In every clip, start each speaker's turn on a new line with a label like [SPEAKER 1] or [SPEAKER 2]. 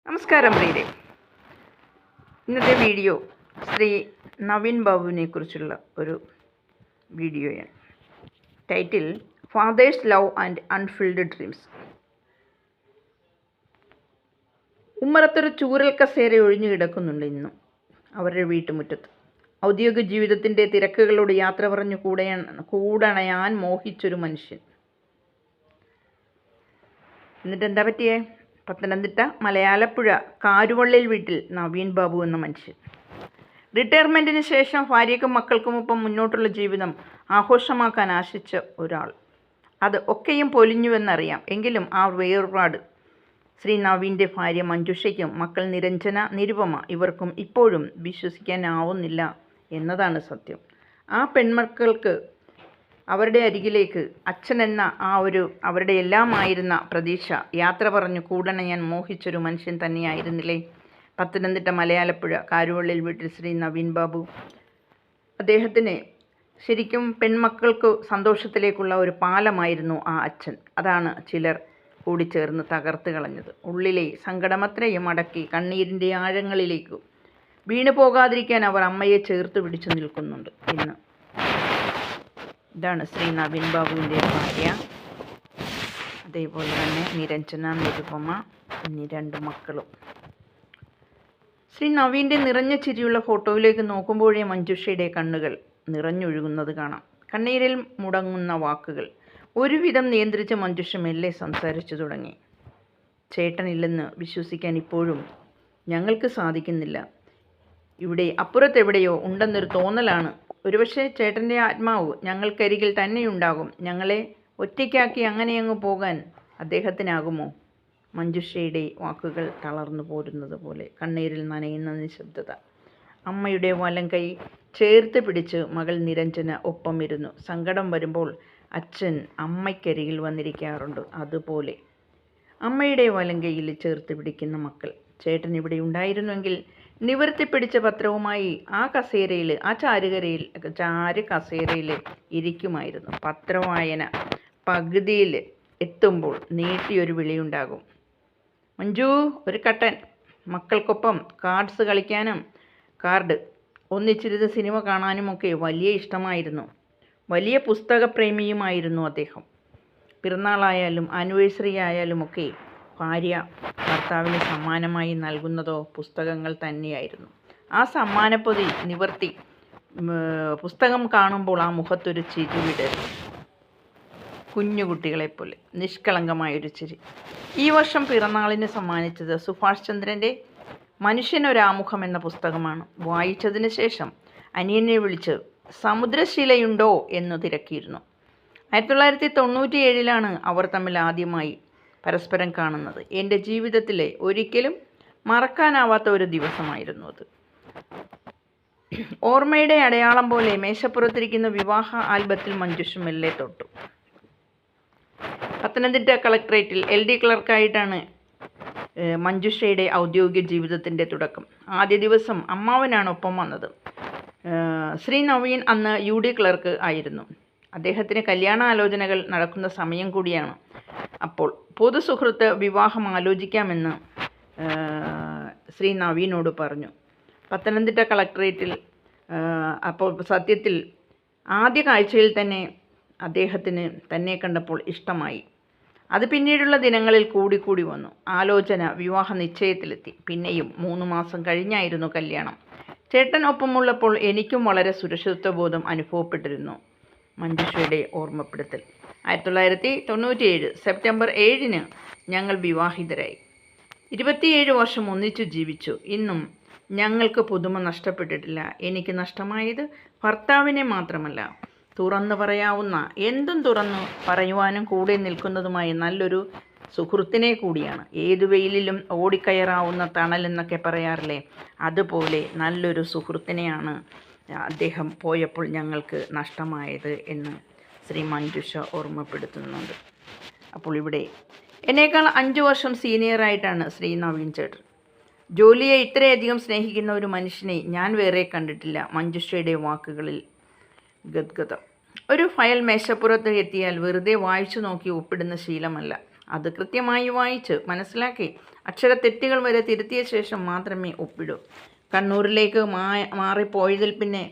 [SPEAKER 1] നമസ്കാരം പ്രിയരെ. ഇന്നത്തെ വീഡിയോ ശ്രീ നവീൻ ബാബുവിനെ കുറിച്ചുള്ള ഒരു വീഡിയോയാണ്. Title father's love and unfilled dreams. ഉമ്മറത്തൊരു ചൂരൽ കസേര ഒഴിഞ്ഞു കിടക്കുന്നുണ്ട് ഇന്നും അവരുടെ വീട്ടുമുറ്റത്ത്. ഔദ്യോഗിക ജീവിതത്തിൻ്റെ തിരക്കുകളോട് യാത്ര പറഞ്ഞു കൂടണയാൻ മോഹിച്ചൊരു മനുഷ്യൻ. എന്നിട്ട് എന്താ പറ്റിയേ? പത്തനംതിട്ട മലയാലപ്പുഴ കാരുവള്ളിൽ വീട്ടിൽ നവീൻ ബാബു എന്ന മനുഷ്യൻ. റിട്ടയർമെൻറ്റിന് ശേഷം ഭാര്യയ്ക്കും മക്കൾക്കുമൊപ്പം മുന്നോട്ടുള്ള ജീവിതം ആഘോഷമാക്കാൻ ആശിച്ച ഒരാൾ. അത് ഒക്കെയും പൊലിഞ്ഞുവെന്നറിയാം. എങ്കിലും ആ വേർപാട് ശ്രീ നവീൻ്റെ ഭാര്യ മഞ്ജുഷയ്ക്കും മക്കൾ നിരഞ്ജന, നിരുപമ ഇവർക്കും ഇപ്പോഴും വിശ്വസിക്കാനാവുന്നില്ല എന്നതാണ് സത്യം. ആ പെൺമക്കൾക്ക് അവരുടെ അരികിലേക്ക് അച്ഛൻ എന്ന അവരുടെ എല്ലാമായിരുന്ന പ്രതീക്ഷ യാത്ര പറഞ്ഞു കൂടണയാൻ മോഹിച്ചൊരു മനുഷ്യൻ തന്നെയായിരുന്നില്ലേ പത്തനംതിട്ട മലയാലപ്പുഴ കാരുവള്ളിൽ വീട്ടിൽ ശ്രീ നവീൻ ബാബു. അദ്ദേഹത്തിന് ശരിക്കും പെൺമക്കൾക്ക് സന്തോഷത്തിലേക്കുള്ള ഒരു പാലമായിരുന്നു ആ അച്ഛൻ. അതാണ് ചിലർ കൂടിച്ചേർന്ന് തകർത്ത് കളഞ്ഞത്. ഉള്ളിലെ സങ്കടമത്രയും അടക്കി കണ്ണീരിൻ്റെ ആഴങ്ങളിലേക്ക് വീണു പോകാതിരിക്കാൻ അവർ അമ്മയെ ചേർത്ത് പിടിച്ചു നിൽക്കുന്നുണ്ട് ഇന്ന്. ഇതാണ് ശ്രീ നവീൻ ബാബുവിൻ്റെ ഭാര്യ. അതേപോലെ തന്നെ നിരഞ്ജന, നിരുപമ എന്നീ 2 മക്കളും. ശ്രീ നവീൻ്റെ നിറഞ്ഞ ചിരിയുള്ള ഫോട്ടോയിലേക്ക് നോക്കുമ്പോഴേ മഞ്ജുഷയുടെ കണ്ണുകൾ നിറഞ്ഞൊഴുകുന്നത് കാണാം. കണ്ണീരിൽ മുടങ്ങുന്ന വാക്കുകൾ ഒരുവിധം നിയന്ത്രിച്ച് മഞ്ജുഷ മെല്ലെ സംസാരിച്ചു തുടങ്ങി. ചേട്ടനില്ലെന്ന് വിശ്വസിക്കാൻ ഇപ്പോഴും ഞങ്ങൾക്ക് സാധിക്കുന്നില്ല. ഇവിടെ അപ്പുറത്തെവിടെയോ ഉണ്ടെന്നൊരു തോന്നലാണ്. ഒരുപക്ഷെ ചേട്ടൻ്റെ ആത്മാവ് ഞങ്ങൾക്കരികിൽ തന്നെയുണ്ടാകും. ഞങ്ങളെ ഒറ്റയ്ക്കാക്കി അങ്ങനെയങ്ങ് പോകാൻ അദ്ദേഹത്തിനാകുമോ? മഞ്ജുഷയുടെ വാക്കുകൾ തളർന്നു പോരുന്നത് പോലെ, കണ്ണീരിൽ നനയുന്ന നിശബ്ദത. അമ്മയുടെ വലം കൈ ചേർത്ത് പിടിച്ച് മകൾ നിരഞ്ജന ഒപ്പം ഇരുന്നു. സങ്കടം വരുമ്പോൾ അച്ഛൻ അമ്മയ്ക്കരികിൽ വന്നിരിക്കാറുണ്ട്. അതുപോലെ അമ്മയുടെ വലം കൈയിൽ ചേർത്ത് പിടിക്കുന്ന മക്കൾ. ചേട്ടൻ ഇവിടെ ഉണ്ടായിരുന്നുവെങ്കിൽ നിവർത്തിപ്പിടിച്ച പത്രവുമായി ആ ചാരു കസേരയിൽ ഇരിക്കുമായിരുന്നു. പത്രവായന പകുതിയിൽ എത്തുമ്പോൾ നീട്ടിയൊരു വിളിയുണ്ടാകും. മഞ്ജു, ഒരു കട്ടൻ. മക്കൾക്കൊപ്പം കാർഡ്സ് കളിക്കാനും ഒന്നിച്ചിരുന്ന് സിനിമ കാണാനുമൊക്കെ വലിയ ഇഷ്ടമായിരുന്നു. വലിയ പുസ്തകപ്രേമിയുമായിരുന്നു അദ്ദേഹം. പിറന്നാളായാലും ആനിവേഴ്സറി ആയാലുമൊക്കെ ഭാര്യ ഭർത്താവിന് സമ്മാനമായി നൽകുന്നതോ പുസ്തകങ്ങൾ തന്നെയായിരുന്നു. ആ സമ്മാനപ്പൊതി നിവർത്തി പുസ്തകം കാണുമ്പോൾ ആ മുഖത്തൊരു ചിരി വിടരും. കുഞ്ഞുകുട്ടികളെപ്പോലെ നിഷ്കളങ്കമായൊരു ചിരി. ഈ വർഷം പിറന്നാളിന് സമ്മാനിച്ചത് സുഭാഷ് ചന്ദ്രൻ്റെ മനുഷ്യനൊരാമുഖം എന്ന പുസ്തകമാണ്. വായിച്ചതിന് ശേഷം അനിയനെ വിളിച്ച് സമുദ്രശിലയുണ്ടോ എന്ന് തിരക്കിയിരുന്നു. 1997 അവർ തമ്മിൽ ആദ്യമായി പരസ്പരം കാണുന്നത്. എൻ്റെ ജീവിതത്തിലെ ഒരിക്കലും മറക്കാനാവാത്ത ഒരു ദിവസമായിരുന്നു അത്. ഓർമ്മയുടെ അടയാളം പോലെ മേശപ്പുറത്തിരിക്കുന്ന വിവാഹ ആൽബത്തിൽ മഞ്ജുഷ മെല്ലെ തൊട്ടു. പത്തനംതിട്ട കളക്ടറേറ്റിൽ LD ക്ലർക്കായിട്ടാണ് മഞ്ജുഷയുടെ ഔദ്യോഗിക ജീവിതത്തിൻ്റെ തുടക്കം. ആദ്യ ദിവസം അമ്മാവനാണ് ഒപ്പം വന്നത്. ശ്രീ നവീൻ അന്ന് UD ക്ലർക്ക് ആയിരുന്നു. അദ്ദേഹത്തിന് കല്യാണാലോചനകൾ നടക്കുന്ന സമയം കൂടിയാണ്. അപ്പോൾ പൊതുസുഹൃത്ത് വിവാഹം ആലോചിക്കാമെന്ന് ശ്രീ നവീനോട് പറഞ്ഞു. പത്തനംതിട്ട കളക്ടറേറ്റിൽ അപ്പോൾ സത്യത്തിൽ ആദ്യ കാഴ്ചയിൽ തന്നെ അദ്ദേഹത്തിന് തന്നെ കണ്ടപ്പോൾ ഇഷ്ടമായി. അത് പിന്നീടുള്ള ദിനങ്ങളിൽ കൂടി വന്നു. ആലോചന വിവാഹ നിശ്ചയത്തിലെത്തി. പിന്നെയും 3 മാസം കഴിഞ്ഞായിരുന്നു കല്യാണം. ചേട്ടൻ ഒപ്പമുള്ളപ്പോൾ എനിക്കും വളരെ സുരക്ഷിതത്വബോധം അനുഭവപ്പെട്ടിരുന്നു. മഞ്ജുഷയുടെ ഓർമ്മപ്പെടുത്തൽ. 1997 സെപ്റ്റംബർ 7 ഞങ്ങൾ വിവാഹിതരായി. 27 വർഷം ഒന്നിച്ചു ജീവിച്ചു. ഇന്നും ഞങ്ങൾക്ക് പുതുമ നഷ്ടപ്പെട്ടിട്ടില്ല. എനിക്ക് നഷ്ടമായത് ഭർത്താവിനെ മാത്രമല്ല, തുറന്നു പറയാവുന്ന, എന്തും തുറന്നു പറയുവാനും കൂടെ നിൽക്കുന്നതുമായ നല്ലൊരു സുഹൃത്തിനെ കൂടിയാണ്. ഏതു വെയിലിലും ഓടിക്കയറാവുന്ന തണലെന്നൊക്കെ പറയാറില്ലേ, അതുപോലെ നല്ലൊരു സുഹൃത്തിനെയാണ് അദ്ദേഹം പോയപ്പോൾ ഞങ്ങൾക്ക് നഷ്ടമായത് എന്ന് ശ്രീ മഞ്ജുഷ ഓർമ്മപ്പെടുത്തുന്നുണ്ട്. അപ്പോൾ ഇവിടെ എന്നേക്കാൾ 5 വർഷം സീനിയറായിട്ടാണ് ശ്രീ നവീൻ ചേട്ടൻ. ജോലിയെ ഇത്രയധികം സ്നേഹിക്കുന്ന ഒരു മനുഷ്യനെ ഞാൻ വേറെ കണ്ടിട്ടില്ല. മഞ്ജുഷയുടെ വാക്കുകളിൽ ഗദ്ഗതം. ഒരു ഫയൽ മേശപ്പുറത്ത് എത്തിയാൽ വെറുതെ വായിച്ചു നോക്കി ഒപ്പിടുന്ന ശീലമല്ല. അത് കൃത്യമായി വായിച്ച് മനസ്സിലാക്കി അക്ഷരത്തെറ്റുകൾ വരെ തിരുത്തിയ ശേഷം മാത്രമേ ഒപ്പിടൂ. കണ്ണൂരിലേക്ക് മാറിപ്പോയതിൽ പിന്നെ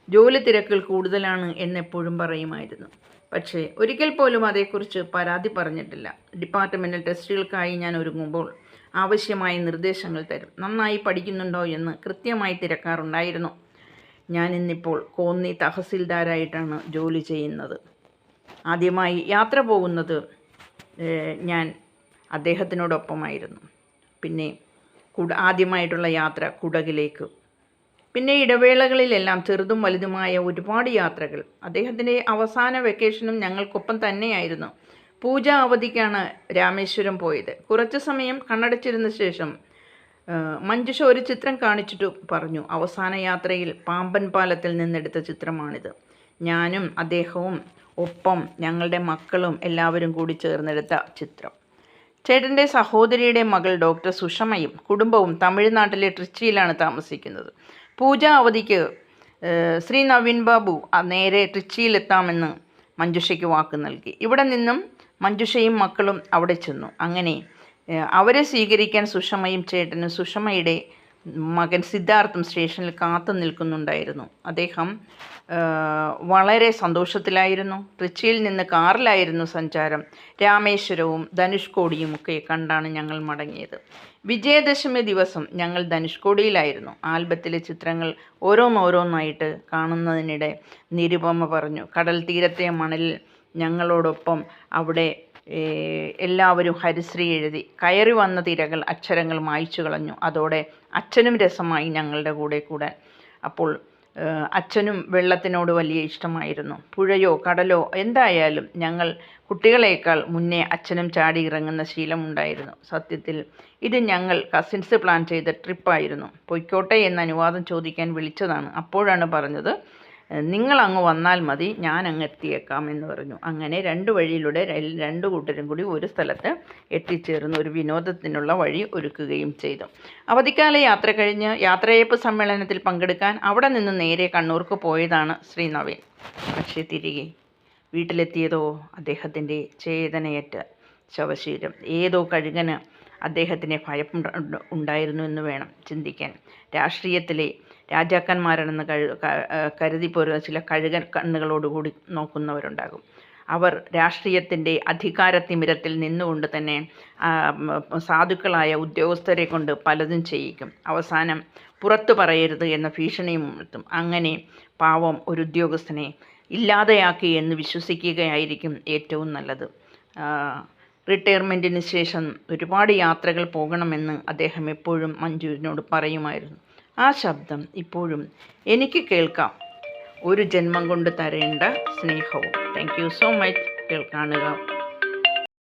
[SPEAKER 1] ജോലി തിരക്കുകൾ കൂടുതലാണ് എന്നെപ്പോഴും പറയുമായിരുന്നു. പക്ഷേ ഒരിക്കൽ പോലും അതേക്കുറിച്ച് പരാതി പറഞ്ഞിട്ടില്ല. ഡിപ്പാർട്ട്മെൻ്റൽ ടെസ്റ്റുകൾക്കായി ഞാൻ ഒരുങ്ങുമ്പോൾ ആവശ്യമായ നിർദ്ദേശങ്ങൾ തരും. നന്നായി പഠിക്കുന്നുണ്ടോ എന്ന് കൃത്യമായി തിരക്കാറുണ്ടായിരുന്നു. ഞാനിന്നിപ്പോൾ കോന്നി തഹസിൽദാരായിട്ടാണ് ജോലി ചെയ്യുന്നത്. ആദ്യമായി യാത്ര പോകുന്നത് ഞാൻ അദ്ദേഹത്തിനോടൊപ്പമായിരുന്നു. പിന്നെ ആദ്യമായിട്ടുള്ള യാത്ര കുടകിലേക്ക്. പിന്നെ ഇടവേളകളിലെല്ലാം ചെറുതും വലുതുമായ ഒരുപാട് യാത്രകൾ. അദ്ദേഹത്തിൻ്റെ അവസാന വെക്കേഷനും ഞങ്ങൾക്കൊപ്പം തന്നെയായിരുന്നു. പൂജാ അവധിക്കാണ് രാമേശ്വരം പോയത്. കുറച്ചു സമയം കണ്ണടച്ചിരുന്ന ശേഷം മഞ്ജുഷ ഒരു ചിത്രം കാണിച്ചിട്ട് പറഞ്ഞു, അവസാന യാത്രയിൽ പാമ്പൻ പാലത്തിൽ നിന്നെടുത്ത ചിത്രമാണിത്. ഞാനും അദ്ദേഹവും ഒപ്പം ഞങ്ങളുടെ മക്കളും എല്ലാവരും കൂടി ചേർന്നെടുത്ത ചിത്രം. ചേട്ടൻ്റെ സഹോദരിയുടെ മകൾ ഡോക്ടർ സുഷമയും കുടുംബവും തമിഴ്നാട്ടിലെ ട്രിച്ചിയിലാണ് താമസിക്കുന്നത്. പൂജാ അവധിക്ക് ശ്രീ നവീൻ ബാബു നേരെ ട്രിച്ചിയിലെത്താമെന്ന് മഞ്ജുഷയ്ക്ക് വാക്ക് നൽകി. ഇവിടെ നിന്നും മഞ്ജുഷയും മക്കളും അവിടെ ചെന്നു. അങ്ങനെ അവരെ സ്വീകരിക്കാൻ സുഷമയും ചേട്ടനും സുഷമയുടെ മകൻ സിദ്ധാർത്ഥും സ്റ്റേഷനിൽ കാത്തു നിൽക്കുന്നുണ്ടായിരുന്നു. അദ്ദേഹം വളരെ സന്തോഷത്തിലായിരുന്നു. ട്രിച്ചിയിൽ നിന്ന് കാറിലായിരുന്നു സഞ്ചാരം. രാമേശ്വരവും ധനുഷ്കോടിയും ഒക്കെ കണ്ടാണ് ഞങ്ങൾ മടങ്ങിയത്. വിജയദശമി ദിവസം ഞങ്ങൾ ധനുഷ്കോടിയിലായിരുന്നു. ആൽബത്തിലെ ചിത്രങ്ങൾ ഓരോന്നോരോന്നായിട്ട് കാണുന്നതിനിടെ നിരുപമ പറഞ്ഞു, കടൽ തീരത്തെ മണലിൽ ഞങ്ങളോടൊപ്പം അവിടെ എല്ലാവരും ഹരിശ്രീ എഴുതി. കയറി വന്ന തിരകൾ അക്ഷരങ്ങൾ മായ്ച്ചു കളഞ്ഞു. അതോടെ അച്ഛനും രസമായി ഞങ്ങളുടെ കൂടെ കൂടാൻ. അപ്പോൾ അച്ഛനും വെള്ളത്തിനോട് വലിയ ഇഷ്ടമായിരുന്നു. പുഴയോ കടലോ എന്തായാലും ഞങ്ങൾ കുട്ടികളേക്കാൾ മുന്നേ അച്ഛനും ചാടി ഇറങ്ങുന്ന ശീലമുണ്ടായിരുന്നു. സത്യത്തിൽ ഇത് ഞങ്ങൾ കസിൻസ് പ്ലാൻ ചെയ്ത ട്രിപ്പായിരുന്നു. പൊയ്ക്കോട്ടെ എന്ന അനുവാദം ചോദിക്കാൻ വിളിച്ചതാണ്. അപ്പോഴാണ് പറഞ്ഞത്, നിങ്ങൾ അങ്ങ് വന്നാൽ മതി, ഞാൻ അങ്ങ് എത്തിയേക്കാം എന്ന് പറഞ്ഞു. അങ്ങനെ രണ്ട് വഴിയിലൂടെ രണ്ടു കൂട്ടരും കൂടി ഒരു സ്ഥലത്ത് എത്തിച്ചേർന്ന് ഒരു വിനോദത്തിനുള്ള വഴി ഒരുക്കുകയും ചെയ്തു. അവധിക്കാല യാത്ര കഴിഞ്ഞ് യാത്രയയപ്പ് സമ്മേളനത്തിൽ പങ്കെടുക്കാൻ അവിടെ നിന്ന് നേരെ കണ്ണൂർക്ക് പോയതാണ് ശ്രീ നവീൻ. പക്ഷേ തിരികെ വീട്ടിലെത്തിയതോ അദ്ദേഹത്തിൻ്റെ ചേതനയറ്റ ശവശരീരം. ഏതോ കഴുകന് അദ്ദേഹത്തിന് ഭയം ഉണ്ടായിരുന്നു എന്ന് വേണം ചിന്തിക്കാൻ. രാഷ്ട്രീയത്തിലെ രാജാക്കന്മാരാണെന്ന് കരുതി പോരുന്ന ചില കഴുകൻ കണ്ണുകളോടുകൂടി നോക്കുന്നവരുണ്ടാകും. അവർ രാഷ്ട്രീയത്തിൻ്റെ അധികാരത്തിമിരത്തിൽ നിന്നുകൊണ്ട് തന്നെ സാധുക്കളായ ഉദ്യോഗസ്ഥരെ കൊണ്ട് പലതും ചെയ്യിക്കും. അവസാനം പുറത്തു പറയരുത് എന്ന ഭീഷണിയും എത്തും. അങ്ങനെ പാവം ഒരു ഉദ്യോഗസ്ഥനെ ഇല്ലാതെയാക്കി എന്ന് വിശ്വസിക്കുകയായിരിക്കും ഏറ്റവും നല്ലത്. റിട്ടയർമെൻറ്റിന് ശേഷം ഒരുപാട് യാത്രകൾ പോകണമെന്ന് അദ്ദേഹം എപ്പോഴും മഞ്ജുവിനോട് പറയുമായിരുന്നു. ആ ശബ്ദം ഇപ്പോഴും എനിക്ക് കേൾക്കാം. ഒരു ജന്മം കൊണ്ട് തരേണ്ട സ്നേഹവും. Thank you so much. കേൾക്കാനുക.